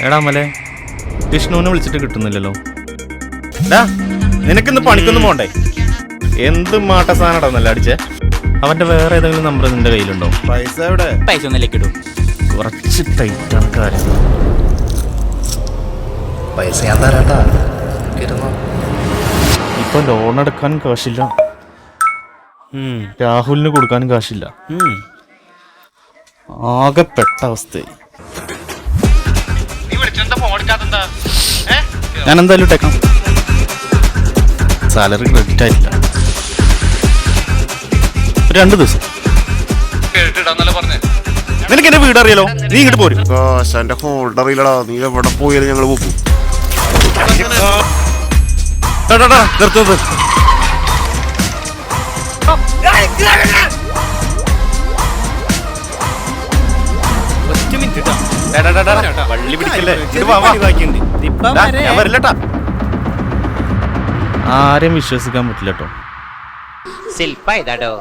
എടാ മലേ, വിഷ്ണുവിനെ വിളിച്ചിട്ട് കിട്ടുന്നില്ലല്ലോ. നിനക്കിന്ന് പണിക്കൊന്നും പോണ്ടേ? എന്ത് മാട്ട സാധനം അടിച്ചേ. അവന്റെ വേറെ ഏതെങ്കിലും നമ്പർ നിന്റെ കയ്യിലുണ്ടോ? പൈസ എവിടെ? പൈസ ഒന്നിലേക്ക് ഇടും. കുറച്ച് ടൈറ്റാണ് കാര്യം. പൈസ ഞാൻ തരാട്ടാ. ഇപ്പൊ ലോൺ എടുക്കാൻ കാശില്ല, രാഹുലിന് കൊടുക്കാനും കാശില്ല. ആകെ പെട്ട അവസ്ഥയായി. ഞാൻ എന്തായാലും ഇട്ടേക്കാം. സാലറി ക്രെഡിറ്റ് ആയിട്ടില്ല. 2 ദിവസം. നിനക്ക് എന്റെ വീട് അറിയാലോ, നീ ഇങ്ങോട്ട് പോരും. എന്റെ ഹോൾഡർ അറിയില്ലടാ. നീ എവിടെ പോയാലും ഞങ്ങൾ പോകും. നിർത്തത്. വള്ളി പിടിക്കല്ലേ. ഞാൻ വരില്ലട്ടാ. ആരെയും വിശ്വസിക്കാൻ പറ്റില്ല കേട്ടോ. ശില്പ ഇതാടോ.